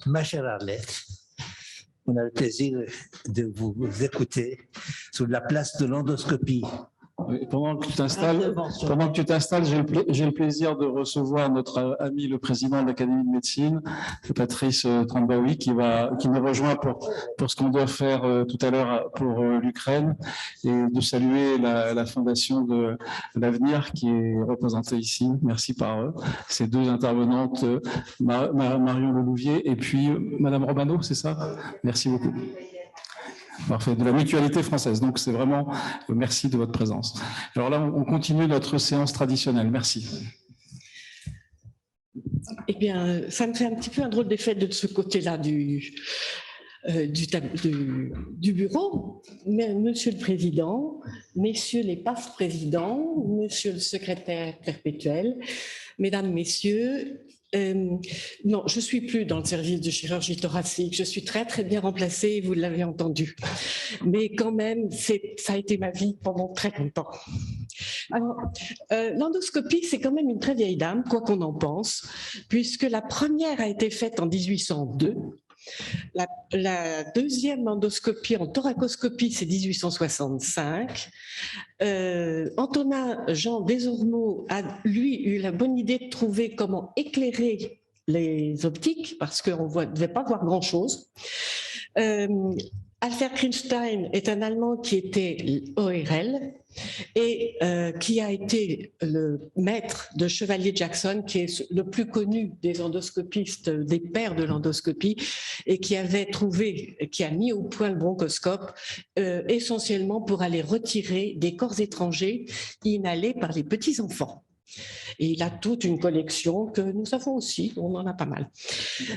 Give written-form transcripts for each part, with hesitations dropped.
Ma chère Arlette, on a le plaisir de vous écouter sur la place de l'endoscopie. Pendant que tu t'installes, j'ai le plaisir de recevoir notre ami, le président de l'Académie de médecine, Patrice Trambaoui, qui nous rejoint pour ce qu'on doit faire tout à l'heure pour l'Ukraine, et de saluer la fondation de l'Avenir qui est représentée ici. Merci par ces deux intervenantes, Marion Lelouvier et puis Madame Romano, c'est ça? Merci beaucoup. Parfait, de la mutualité française. Donc, c'est vraiment merci de votre présence. Alors là, on continue notre séance traditionnelle. Merci. Eh bien, ça me fait un petit peu un drôle d'effet de ce côté-là du bureau. Mais, Monsieur le Président, Messieurs les passe-présidents, Monsieur le secrétaire perpétuel, Mesdames, Messieurs, non, je ne suis plus dans le service de chirurgie thoracique, je suis très très bien remplacée, vous l'avez entendu. Mais quand même, ça a été ma vie pendant très longtemps. Alors, l'endoscopie, c'est quand même une très vieille dame, quoi qu'on en pense, puisque la première a été faite en 1802. La deuxième endoscopie en thoracoscopie, c'est 1865. Antonin Jean Desormeaux a, lui, eu la bonne idée de trouver comment éclairer les optiques, parce qu'on ne devait pas voir grand-chose. Alfred Krienstein est un Allemand qui était ORL et qui a été le maître de Chevalier Jackson, qui est le plus connu des endoscopistes, des pères de l'endoscopie, et qui avait trouvé, qui a mis au point le bronchoscope essentiellement pour aller retirer des corps étrangers inhalés par les petits-enfants. Et il a toute une collection que nous avons aussi, on en a pas mal.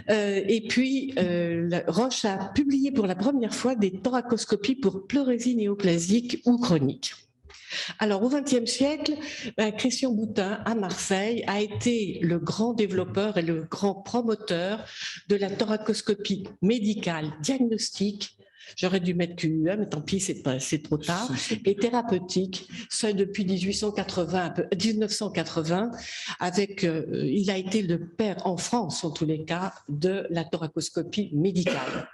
Et puis, Roche a publié pour la première fois des thoracoscopies pour pleurésie néoplasique ou chronique. Alors, au XXe siècle, Christian Boutin, à Marseille, a été le grand développeur et le grand promoteur de la thoracoscopie médicale diagnostique. J'aurais dû mettre QUM, mais tant pis, c'est trop tard. Et thérapeutique, ça depuis 1980, avec, il a été le père en France, en tous les cas, de la thoracoscopie médicale.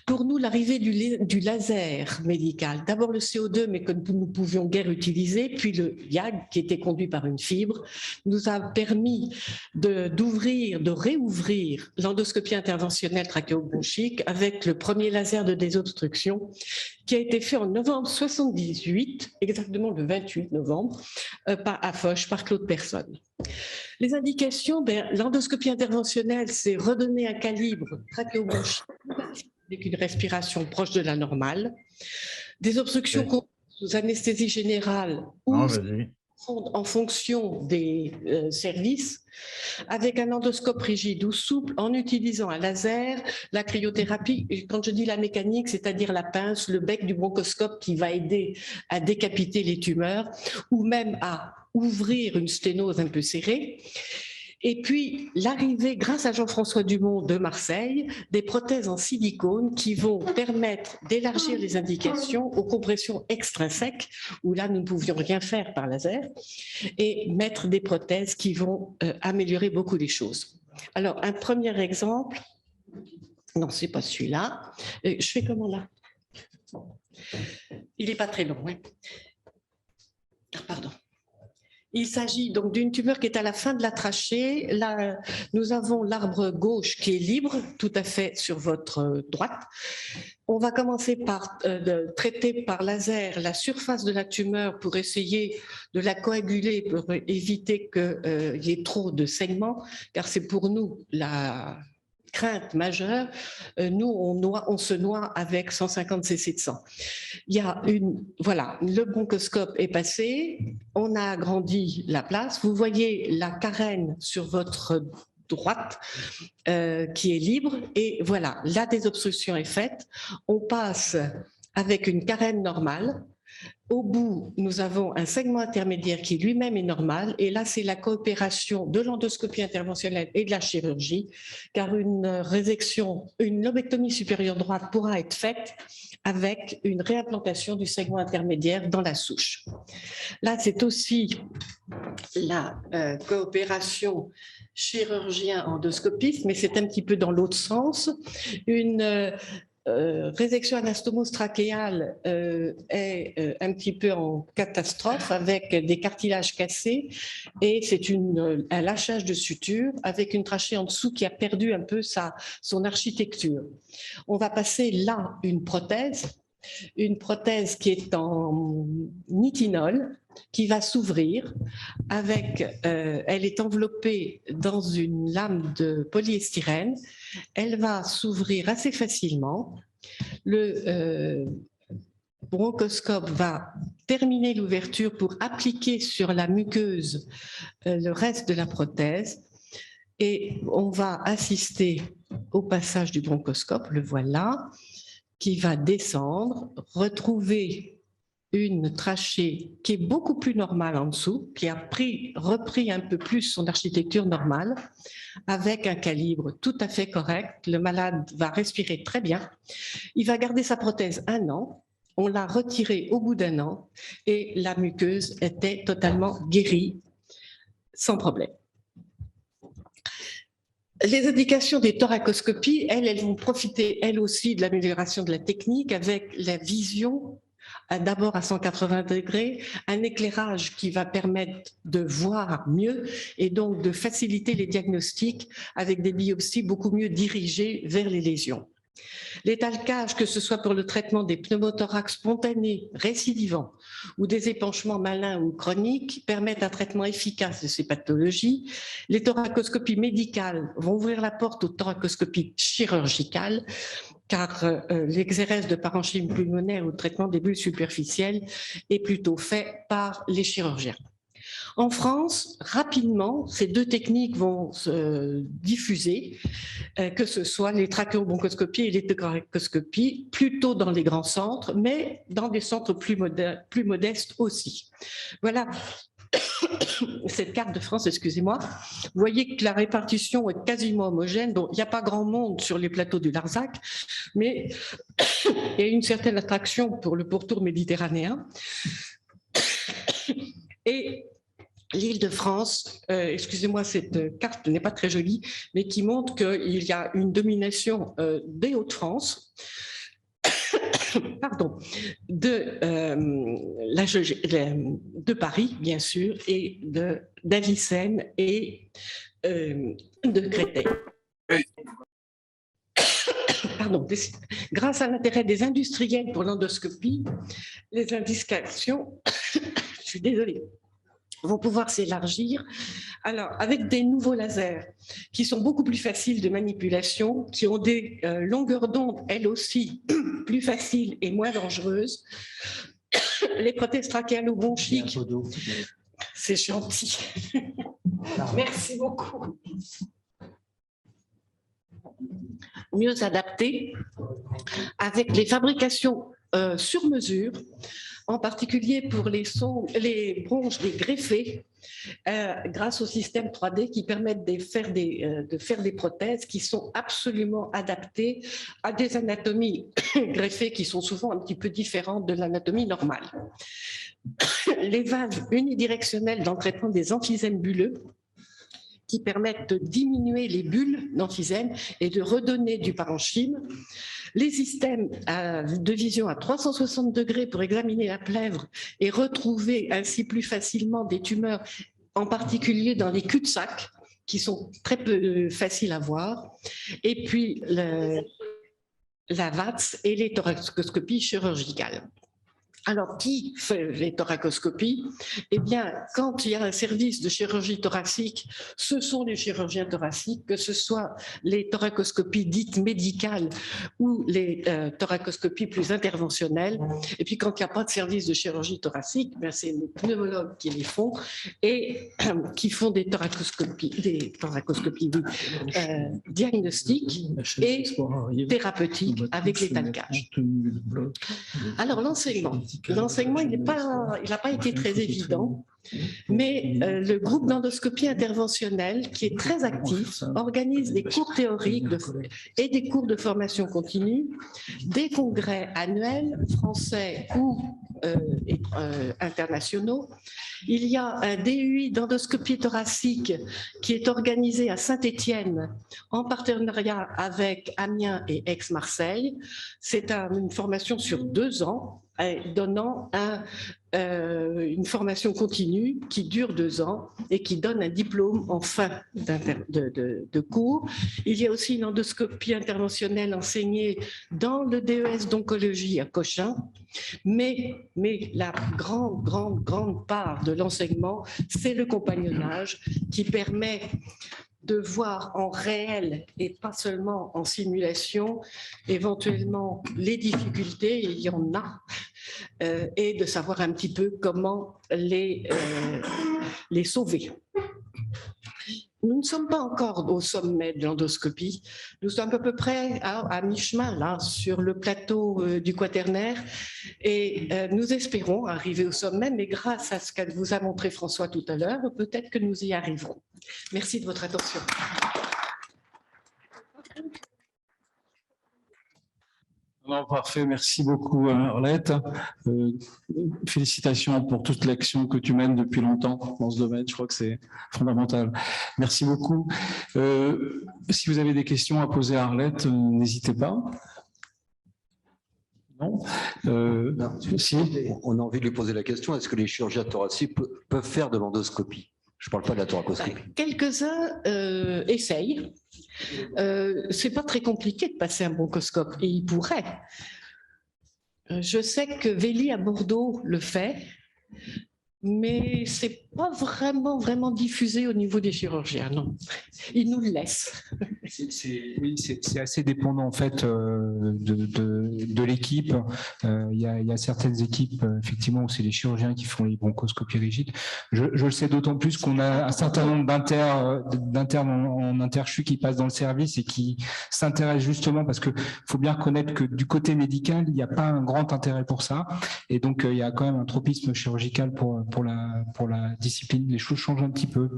Pour nous, l'arrivée du laser médical, d'abord le CO2, mais que nous ne pouvions guère utiliser, puis le YAG, qui était conduit par une fibre, nous a permis de réouvrir l'endoscopie interventionnelle trachéobronchique avec le premier laser de désobstruction qui a été fait en novembre 78, exactement le 28 novembre, à Foch, par Claude Personne. Les indications, l'endoscopie interventionnelle, c'est redonner un calibre trachéobronchique avec une respiration proche de la normale, des obstructions sous anesthésie générale ou en fonction des services, avec un endoscope rigide ou souple en utilisant un laser, la cryothérapie. Et quand je dis la mécanique, c'est-à-dire la pince, le bec du bronchoscope qui va aider à décapiter les tumeurs ou même à ouvrir une sténose un peu serrée. Et puis, l'arrivée, grâce à Jean-François Dumont de Marseille, des prothèses en silicone qui vont permettre d'élargir les indications aux compressions extrinsèques, où là, nous ne pouvions rien faire par laser, et mettre des prothèses qui vont améliorer beaucoup les choses. Alors, un premier exemple, non, c'est pas celui-là. Je fais comment là? Il n'est pas très long, oui. Ah, pardon. Il s'agit donc d'une tumeur qui est à la fin de la trachée. Là, nous avons l'arbre gauche qui est libre, tout à fait sur votre droite. On va commencer par traiter par laser la surface de la tumeur pour essayer de la coaguler, pour éviter qu'il y ait trop de saignements, car c'est pour nous la crainte majeure. Nous, on se noie avec 150 cc de sang. Il y a voilà, le bronchoscope est passé, on a agrandi la place. Vous voyez la carène sur votre droite qui est libre et voilà, la désobstruction est faite. On passe avec une carène normale. Au bout, nous avons un segment intermédiaire qui lui-même est normal. Et là, c'est la coopération de l'endoscopie interventionnelle et de la chirurgie, car une résection, une lobectomie supérieure droite pourra être faite avec une réimplantation du segment intermédiaire dans la souche. Là, c'est aussi la coopération chirurgien-endoscopiste, mais c'est un petit peu dans l'autre sens. Une résection anastomose trachéale est un petit peu en catastrophe avec des cartilages cassés et c'est un lâchage de suture avec une trachée en dessous qui a perdu un peu son architecture. On va passer là une prothèse qui est en nitinol, qui va s'ouvrir avec, elle est enveloppée dans une lame de polyestyrène, elle va s'ouvrir assez facilement, le bronchoscope va terminer l'ouverture pour appliquer sur la muqueuse le reste de la prothèse et on va assister au passage du bronchoscope, le voilà, qui va descendre, retrouver une trachée qui est beaucoup plus normale en dessous, qui a repris un peu plus son architecture normale, avec un calibre tout à fait correct. Le malade va respirer très bien. Il va garder sa prothèse 1 an. On l'a retirée au bout d'1 an et la muqueuse était totalement guérie, sans problème. Les indications des thoracoscopies, elles vont profiter, elles aussi, de l'amélioration de la technique avec la vision, d'abord à 180 degrés, un éclairage qui va permettre de voir mieux et donc de faciliter les diagnostics avec des biopsies beaucoup mieux dirigées vers les lésions. Les talcages, que ce soit pour le traitement des pneumothorax spontanés, récidivants ou des épanchements malins ou chroniques, permettent un traitement efficace de ces pathologies. Les thoracoscopies médicales vont ouvrir la porte aux thoracoscopies chirurgicales, car l'exérèse de parenchyme pulmonaire ou le traitement des bulles superficielles est plutôt fait par les chirurgiens. En France, rapidement, ces 2 techniques vont se diffuser, que ce soit les trachéobronchoscopies et les thoracoscopies, plutôt dans les grands centres, mais dans des centres plus modestes aussi. Voilà cette carte de France, excusez-moi. Vous voyez que la répartition est quasiment homogène, donc il n'y a pas grand monde sur les plateaux du Larzac, mais il y a une certaine attraction pour le pourtour méditerranéen. Et l'Île-de-France, excusez-moi, cette carte n'est pas très jolie, mais qui montre qu'il y a une domination des Hauts-de-France, pardon, de Paris, bien sûr, et d'Avicenne et de Créteil. Pardon, grâce à l'intérêt des industriels pour l'endoscopie, les indications, je suis désolée, vont pouvoir s'élargir. Alors, avec des nouveaux lasers qui sont beaucoup plus faciles de manipulation, qui ont des longueurs d'onde, elles aussi, plus faciles et moins dangereuses, les prothèses trachéalo-bronchiques, c'est gentil. Merci beaucoup. Mieux adaptées, avec les fabrications sur mesure, en particulier pour les bronches des greffés, grâce au système 3D qui permettent de faire des prothèses qui sont absolument adaptées à des anatomies greffées qui sont souvent un petit peu différentes de l'anatomie normale. Les valves unidirectionnelles dans le traitement des emphysèmes bulleux, qui permettent de diminuer les bulles d'emphysème et de redonner du parenchyme. Les systèmes de vision à 360 degrés pour examiner la plèvre et retrouver ainsi plus facilement des tumeurs, en particulier dans les cul-de-sac, qui sont très peu faciles à voir. Et puis la VATS et les thoracoscopies chirurgicales. Alors, qui fait les thoracoscopies? Eh bien, quand il y a un service de chirurgie thoracique, ce sont les chirurgiens thoraciques, que ce soit les thoracoscopies dites médicales ou les thoracoscopies plus interventionnelles. Et puis, quand il n'y a pas de service de chirurgie thoracique, c'est les pneumologues qui les font et qui font des thoracoscopies diagnostiques et thérapeutiques avec les talcages. Alors, l'enseignement, il n'a pas été très évident. Mais le groupe d'endoscopie interventionnelle, qui est très actif, organise des cours théoriques et des cours de formation continue, des congrès annuels français ou internationaux. Il y a un DUI d'endoscopie thoracique qui est organisé à Saint-Étienne en partenariat avec Amiens et Aix-Marseille. C'est une formation sur 2 ans, donnant une formation continue qui dure 2 ans et qui donne un diplôme en fin de cours. Il y a aussi une endoscopie interventionnelle enseignée dans le DES d'oncologie à Cochin, mais la grande part de l'enseignement, c'est le compagnonnage qui permet de voir en réel et pas seulement en simulation, éventuellement les difficultés, il y en a, et de savoir un petit peu comment les sauver. Nous ne sommes pas encore au sommet de l'endoscopie. Nous sommes à peu près à mi-chemin là sur le plateau du Quaternaire et nous espérons arriver au sommet, mais grâce à ce qu'elle vous a montré François tout à l'heure, peut-être que nous y arriverons. Merci de votre attention. Non, parfait, merci beaucoup Arlette. Félicitations pour toute l'action que tu mènes depuis longtemps dans ce domaine, je crois que c'est fondamental. Merci beaucoup. Si vous avez des questions à poser à Arlette, n'hésitez pas. Non, si. On a envie de lui poser la question, est-ce que les chirurgiens thoraciques peuvent faire de l'endoscopie? Je ne parle pas de la thoracoscopie. Quelques-uns essayent. C'est pas très compliqué de passer un bronchoscope et ils pourraient. Je sais que Véli à Bordeaux le fait, mais c'est pas vraiment diffusé au niveau des chirurgiens, non. Ils nous le laissent. Oui, c'est assez dépendant en fait de l'équipe. Il y a certaines équipes effectivement où c'est les chirurgiens qui font les bronchoscopies rigides. Je le sais d'autant plus qu'on a un certain nombre d'internes en interchu qui passent dans le service et qui s'intéressent justement parce que faut bien reconnaître que du côté médical il n'y a pas un grand intérêt pour ça et donc il y a quand même un tropisme chirurgical pour la discipline. Les choses changent un petit peu.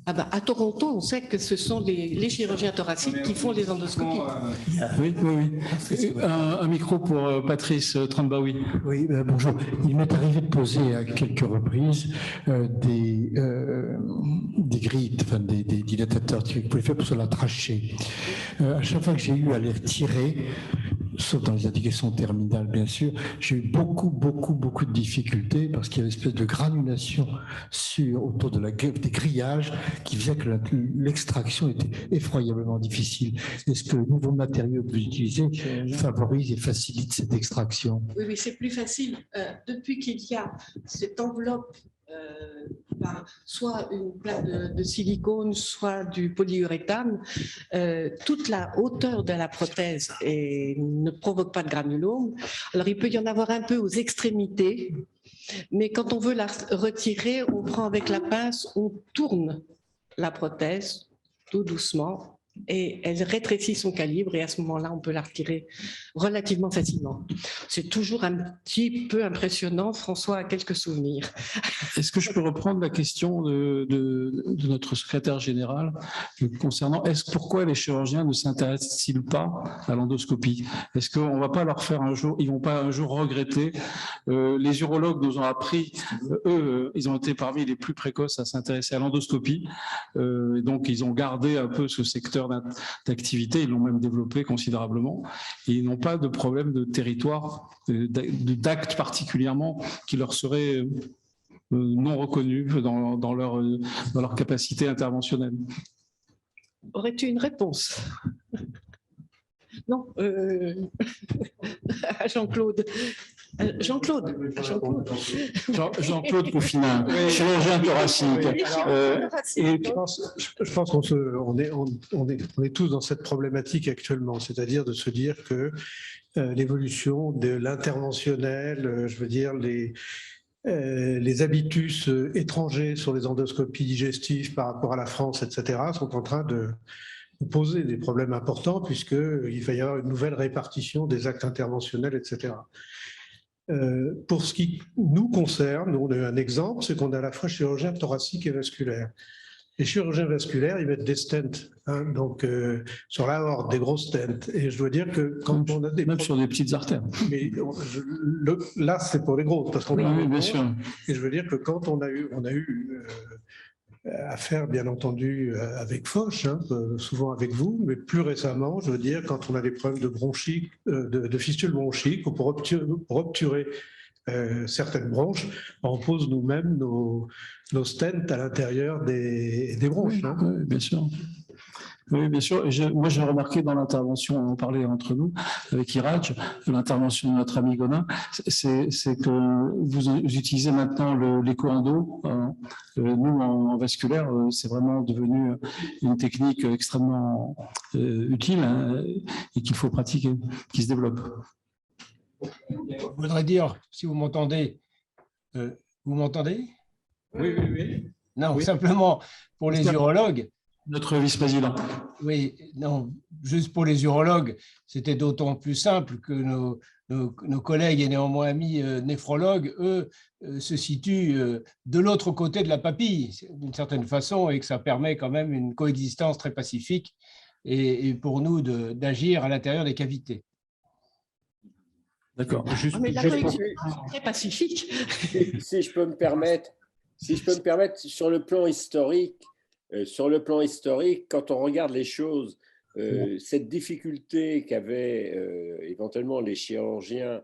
Ah bah, à Toronto, on sait que ce sont les chirurgiens thoraciques qui font les endoscopies. Oui. Un micro pour Patrice Trambaoui. Oui, bonjour. Il m'est arrivé de poser à quelques reprises des grilles, enfin des dilatateurs qui pouvaient faire pour la trachée. À chaque fois que j'ai eu à les retirer, sauf dans les indications terminales bien sûr, j'ai eu beaucoup de difficultés parce qu'il y avait une espèce de granulation autour des grillages qui faisait que l'extraction était effroyablement difficile. Est-ce que le nouveau matériau que vous utilisez favorise et facilite cette extraction? Oui, c'est plus facile. Depuis qu'il y a cette enveloppe, soit une plaque de silicone, soit du polyuréthane, toute la hauteur de la prothèse ne provoque pas de granulome. Alors, il peut y en avoir un peu aux extrémités, mais quand on veut la retirer, on prend avec la pince, on tourne la prothèse tout doucement et elle rétrécit son calibre et à ce moment-là, on peut la retirer relativement facilement. C'est toujours un petit peu impressionnant. François a quelques souvenirs. Est-ce que je peux reprendre la question de notre secrétaire général concernant pourquoi les chirurgiens ne s'intéressent-ils pas à l'endoscopie? Est-ce qu'on ne va pas leur faire un jour, ils ne vont pas un jour regretter? Les urologues nous ont appris, eux, ils ont été parmi les plus précoces à s'intéresser à l'endoscopie. Donc, ils ont gardé un peu ce secteur d'activité, ils l'ont même développé considérablement. Et ils n'ont pas de problème de territoire, d'actes particulièrement qui leur seraient non reconnus dans leur capacité interventionnelle. Aurais-tu une réponse? Non, Jean-Claude. Jean-Claude Couffinin, chirurgien thoracique. Je pense qu'on est tous dans cette problématique actuellement, c'est-à-dire de se dire que l'évolution de l'interventionnel, je veux dire les habitus étrangers sur les endoscopies digestives par rapport à la France, etc., sont en train de poser des problèmes importants puisqu'il va y avoir une nouvelle répartition des actes interventionnels, etc. Pour ce qui nous concerne, nous, on a un exemple, c'est qu'on a à la fois chirurgien thoracique et vasculaire. Les chirurgiens vasculaires, ils mettent des stents, hein, donc sur la aorte, des gros stents. Et je dois dire que quand on a des... Même sur des petites artères. Mais là, c'est pour les grosses, parce qu'on Oui, bien sûr. Et je veux dire que quand on a eu affaire, bien entendu, avec Foch, hein, souvent avec vous, mais plus récemment, je veux dire, quand on a des problèmes de bronchite, de fistule bronchique, ou pour obturer certaines bronches, on pose nous-mêmes nos stents à l'intérieur des bronches. Hein. Oui, bien sûr. Oui, bien sûr. Et moi, j'ai remarqué dans l'intervention, on parlait entre nous avec Iraj, l'intervention de notre ami Gonin, c'est que vous utilisez maintenant l'écho-endo. Nous, en vasculaire, c'est vraiment devenu une technique extrêmement utile, hein, et qu'il faut pratiquer, qui se développe. Je voudrais dire, si vous m'entendez, vous m'entendez? Oui, oui, oui. Non, Oui. Simplement pour les urologues. Notre vice-président. Oui, non, juste pour les urologues, c'était d'autant plus simple que nos collègues et néanmoins amis néphrologues, eux, se situent de l'autre côté de la papille, d'une certaine façon, et que ça permet quand même une coexistence très pacifique et pour nous d'agir à l'intérieur des cavités. D'accord. Mais la coexistence est très pacifique. Si je peux me permettre, sur le plan historique, quand on regarde les choses, cette difficulté qu'avaient éventuellement les chirurgiens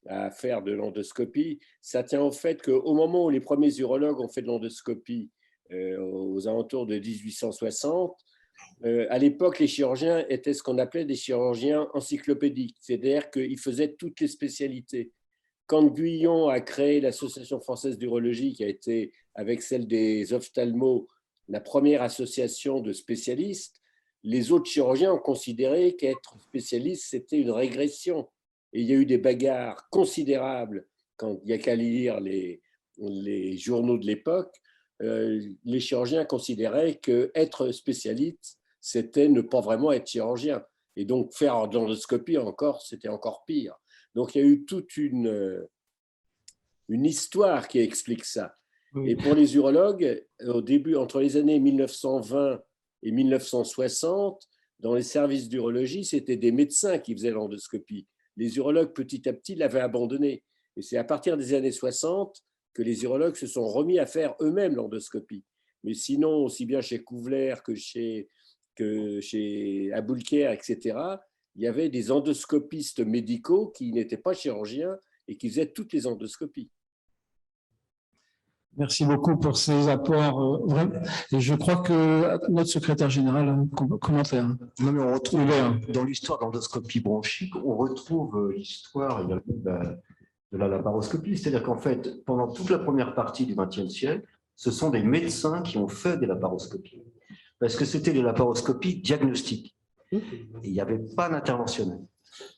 à faire de l'endoscopie, ça tient au fait qu'au moment où les premiers urologues ont fait de l'endoscopie, aux alentours de 1860, à l'époque, les chirurgiens étaient ce qu'on appelait des chirurgiens encyclopédiques, c'est-à-dire qu'ils faisaient toutes les spécialités. Quand Guyon a créé l'Association française d'urologie, qui a été, avec celle des ophtalmos, la première association de spécialistes, les autres chirurgiens ont considéré qu'être spécialiste, c'était une régression. Et il y a eu des bagarres considérables quand il n'y a qu'à lire les journaux de l'époque. Les chirurgiens considéraient qu'être spécialiste, c'était ne pas vraiment être chirurgien. Et donc, faire de l'endoscopie encore, c'était encore pire. Donc, il y a eu toute une histoire qui explique ça. Et pour les urologues, au début, entre les années 1920 et 1960, dans les services d'urologie, c'était des médecins qui faisaient l'endoscopie. Les urologues, petit à petit, l'avaient abandonné. Et c'est à partir des années 60 que les urologues se sont remis à faire eux-mêmes l'endoscopie. Mais sinon, aussi bien chez Couvler que chez Aboulker, etc., il y avait des endoscopistes médicaux qui n'étaient pas chirurgiens et qui faisaient toutes les endoscopies. Merci beaucoup pour ces apports. Et je crois que notre secrétaire général a un commentaire. Non, mais on retrouve dans l'histoire d'endoscopie bronchique, on retrouve l'histoire de la laparoscopie. C'est-à-dire qu'en fait, pendant toute la première partie du XXe siècle, ce sont des médecins qui ont fait des laparoscopies. Parce que c'était des laparoscopies diagnostiques. Et il n'y avait pas d'interventionnel.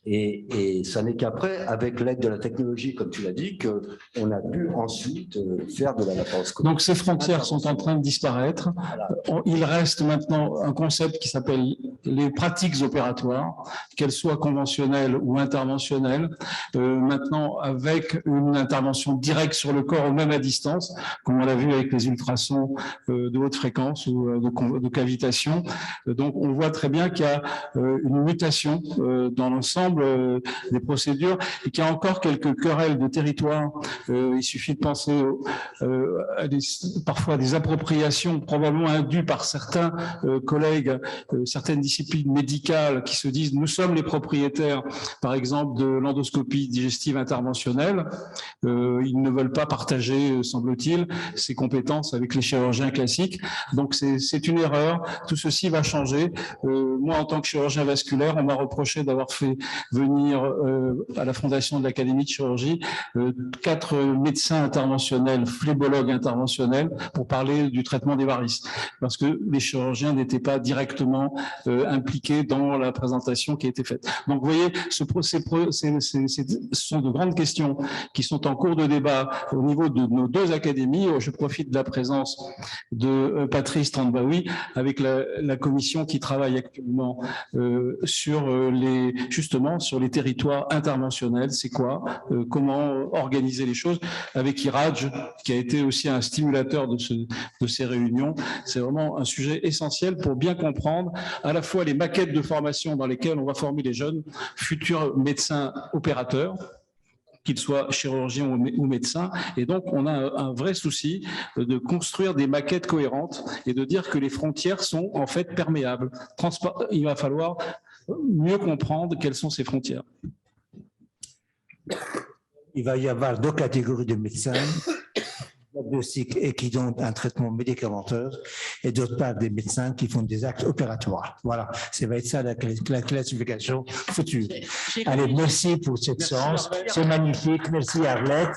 Et ça n'est qu'après, avec l'aide de la technologie, comme tu l'as dit, qu'on a pu ensuite faire de la laparoscopie. Donc ces frontières sont en train de disparaître. Voilà. Il reste maintenant un concept qui s'appelle les pratiques opératoires, qu'elles soient conventionnelles ou interventionnelles, maintenant avec une intervention directe sur le corps ou même à distance, comme on l'a vu avec les ultrasons de haute fréquence ou de cavitation. Donc on voit très bien qu'il y a une mutation dans l'ensemble des procédures et qu'il y a encore quelques querelles de territoire. Il suffit de penser à parfois à des appropriations probablement indues par certains collègues, certaines disciplines médicales qui se disent nous sommes les propriétaires, par exemple, de l'endoscopie digestive interventionnelle. Ils ne veulent pas partager, semble-t-il, ces compétences avec les chirurgiens classiques. Donc c'est une erreur. Tout ceci va changer. Moi, en tant que chirurgien vasculaire, on m'a reproché d'avoir fait venir à la fondation de l'Académie de chirurgie 4 médecins interventionnels, phlébologues interventionnels pour parler du traitement des varices, parce que les chirurgiens n'étaient pas directement impliqués dans la présentation qui a été faite. Donc vous voyez, ce sont de grandes questions qui sont en cours de débat au niveau de nos deux académies. Je profite de la présence de Patrice Trandbaoui avec la commission qui travaille actuellement justement sur les territoires interventionnels. C'est quoi? Comment organiser les choses avec IRADJ, qui a été aussi un stimulateur de ces réunions. C'est vraiment un sujet essentiel pour bien comprendre à la fois les maquettes de formation dans lesquelles on va former les jeunes futurs médecins opérateurs, qu'ils soient chirurgiens ou médecins. Et donc, on a un vrai souci de construire des maquettes cohérentes et de dire que les frontières sont en fait perméables. Il va falloir mieux comprendre quelles sont ces frontières. Il va y avoir deux catégories de médecins, diagnostiques et qui donnent un traitement médicamenteux, et d'autre part des médecins qui font des actes opératoires. Voilà, ça va être ça la classification future. Allez, merci pour cette séance, c'est magnifique. Merci Arlette.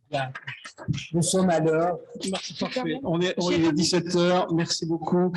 Bien. Nous sommes à l'heure. On est 17h, merci beaucoup.